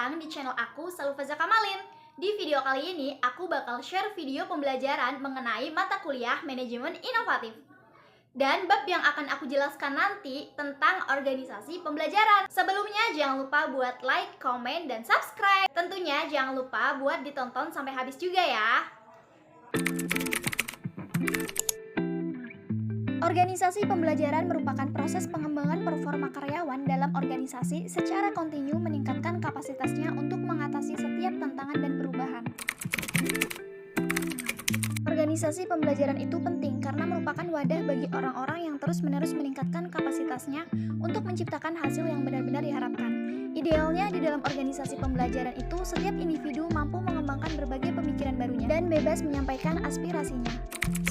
datang di channel aku, Salufeza Kamalin. Di video kali ini, aku bakal share video pembelajaran mengenai mata kuliah manajemen inovatif. Dan bab yang akan aku jelaskan nanti tentang organisasi pembelajaran. Sebelumnya jangan lupa buat like, komen, dan subscribe. Tentunya jangan lupa buat ditonton sampai habis juga ya. Organisasi pembelajaran merupakan proses pengembangan performa karyawan dalam organisasi secara kontinu meningkatkan kapasitasnya untuk mengatasi setiap tantangan dan perubahan. Organisasi pembelajaran itu penting karena merupakan wadah bagi orang-orang yang terus-menerus meningkatkan kapasitasnya untuk menciptakan hasil yang benar-benar diharapkan. Idealnya di dalam organisasi pembelajaran itu setiap individu mampu mengembangkan berbagai pemikiran barunya dan bebas menyampaikan aspirasinya.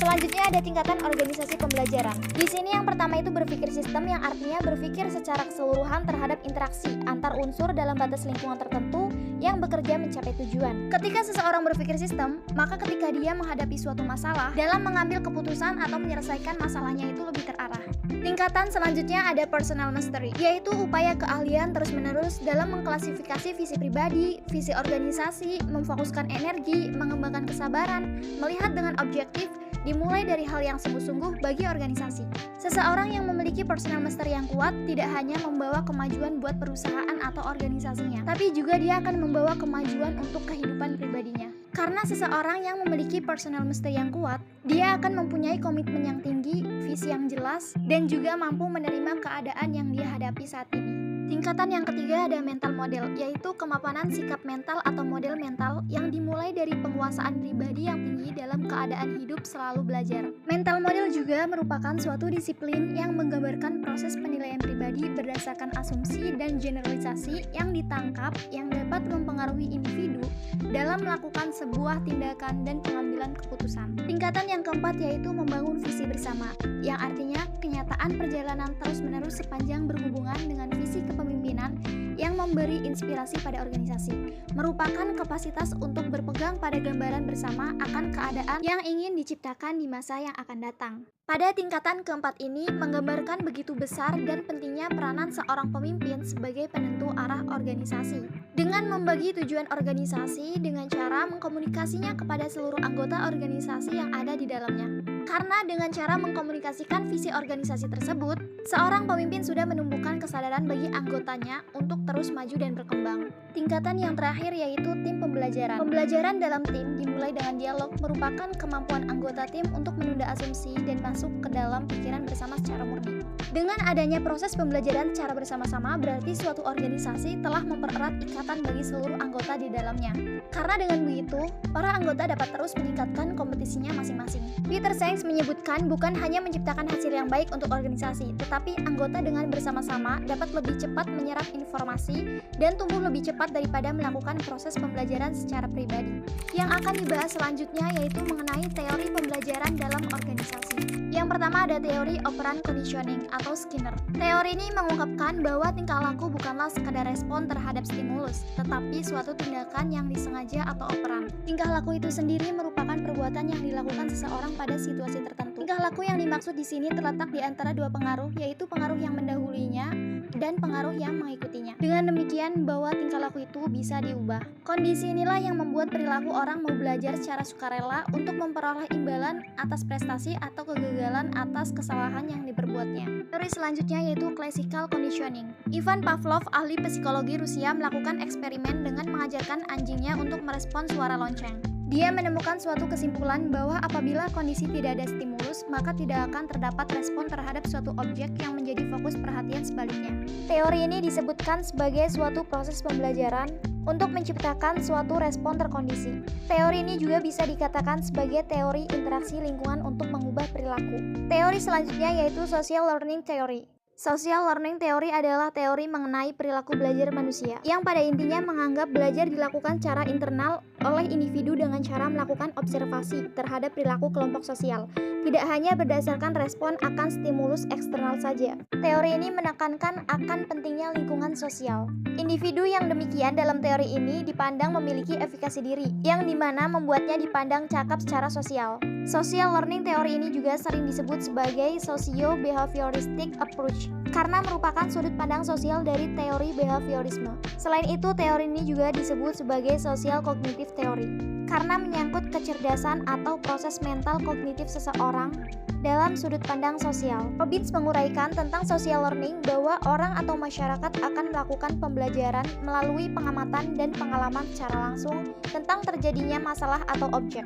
Selanjutnya ada tingkatan organisasi pembelajaran. Di sini yang pertama itu berpikir sistem, yang artinya berpikir secara keseluruhan terhadap interaksi antar unsur dalam batas lingkungan tertentu yang bekerja mencapai tujuan. Ketika seseorang berpikir sistem, maka ketika dia menghadapi suatu masalah, dalam mengambil keputusan atau menyelesaikan masalahnya itu lebih terarah. Tingkatan selanjutnya ada personal mastery, yaitu upaya keahlian terus-menerus dalam mengklasifikasi visi pribadi, visi organisasi, memfokuskan energi, mengembangkan kesabaran, melihat dengan objektif, dimulai dari hal yang sungguh-sungguh bagi organisasi. Seseorang yang memiliki personal mastery yang kuat tidak hanya membawa kemajuan buat perusahaan atau organisasinya, tapi juga dia akan membawa kemajuan untuk kehidupan pribadinya. Karena seseorang yang memiliki personal mastery yang kuat, dia akan mempunyai komitmen yang tinggi, visi yang jelas, dan juga mampu menerima keadaan yang dia hadapi saat ini. Tingkatan yang ketiga ada mental model, yaitu kemapanan sikap mental atau model mental yang dimulai dari penguasaan pribadi yang tinggi dalam keadaan hidup selalu belajar. Mental model juga merupakan suatu disiplin yang menggambarkan proses penilaian pribadi berdasarkan asumsi dan generalisasi yang ditangkap yang dapat mempengaruhi individu dalam melakukan sebuah tindakan dan pengambilan keputusan. Tingkatan yang keempat yaitu membangun visi bersama, yang artinya kenyataan perjalanan terus-menerus sepanjang berhubungan dengan visi kepemimpinan yang memberi inspirasi pada organisasi, merupakan kapasitas untuk berpegang pada gambaran bersama akan keadaan yang ingin diciptakan di masa yang akan datang. Pada tingkatan keempat ini menggambarkan begitu besar dan pentingnya peranan seorang pemimpin sebagai penentu arah organisasi. Dengan membagi tujuan organisasi dengan cara mengkomunikasinya kepada seluruh anggota organisasi yang ada di dalamnya. Karena dengan cara mengkomunikasikan visi organisasi tersebut, seorang pemimpin sudah menumbuhkan kesadaran bagi anggotanya untuk terus maju dan berkembang. Tingkatan yang terakhir yaitu tim pembelajaran. Pembelajaran dalam tim dimulai dengan dialog, merupakan kemampuan anggota tim untuk menunda asumsi dan masuk ke dalam pikiran bersama secara murni. Dengan adanya proses pembelajaran secara bersama-sama, berarti suatu organisasi telah mempererat ikatan bagi seluruh anggota di dalamnya. Karena dengan begitu, para anggota dapat terus meningkatkan kompetisinya masing-masing. Peter Senge menyebutkan bukan hanya menciptakan hasil yang baik untuk organisasi, tetapi anggota dengan bersama-sama dapat lebih cepat menyerap informasi dan tumbuh lebih cepat daripada melakukan proses pembelajaran secara pribadi. Yang akan dibahas selanjutnya yaitu mengenai teori pembelajaran dalam organisasi. Yang pertama ada teori operant conditioning atau Skinner. Teori ini mengungkapkan bahwa tingkah laku bukanlah sekadar respon terhadap stimulus, tetapi suatu tindakan yang disengaja atau operan. Tingkah laku itu sendiri merupakan perbuatan yang dilakukan seseorang pada situasi tertentu. Tingkah laku yang dimaksud di sini terletak di antara dua pengaruh, yaitu pengaruh yang mendahulunya dan pengaruh yang mengikutinya. Dengan demikian bahwa tingkah laku itu bisa diubah. Kondisi inilah yang membuat perilaku orang mau belajar secara sukarela untuk memperoleh imbalan atas prestasi atau kegagalan atas kesalahan yang diperbuatnya. Teori selanjutnya yaitu classical conditioning. Ivan Pavlov, ahli psikologi Rusia, melakukan eksperimen dengan mengajarkan anjingnya untuk merespons suara lonceng. Dia menemukan suatu kesimpulan bahwa apabila kondisi tidak ada stimulus, maka tidak akan terdapat respon terhadap suatu objek yang menjadi fokus perhatian sebaliknya. Teori ini disebutkan sebagai suatu proses pembelajaran untuk menciptakan suatu respon terkondisi. Teori ini juga bisa dikatakan sebagai teori interaksi lingkungan untuk mengubah perilaku. Teori selanjutnya yaitu social learning theory. Social learning theory adalah teori mengenai perilaku belajar manusia, yang pada intinya menganggap belajar dilakukan secara internal oleh individu dengan cara melakukan observasi terhadap perilaku kelompok sosial, tidak hanya berdasarkan respon akan stimulus eksternal saja. Teori ini menekankan akan pentingnya lingkungan sosial. Individu yang demikian dalam teori ini dipandang memiliki efikasi diri, yang dimana membuatnya dipandang cakap secara sosial. Social learning teori ini juga sering disebut sebagai socio-behavioristic approach. karena merupakan sudut pandang sosial dari teori behaviorisme. Selain itu, teori ini juga disebut sebagai social cognitive theory karena menyangkut kecerdasan atau proses mental kognitif seseorang dalam sudut pandang sosial. Robbins menguraikan tentang social learning bahwa orang atau masyarakat akan melakukan pembelajaran melalui pengamatan dan pengalaman secara langsung tentang terjadinya masalah atau objek.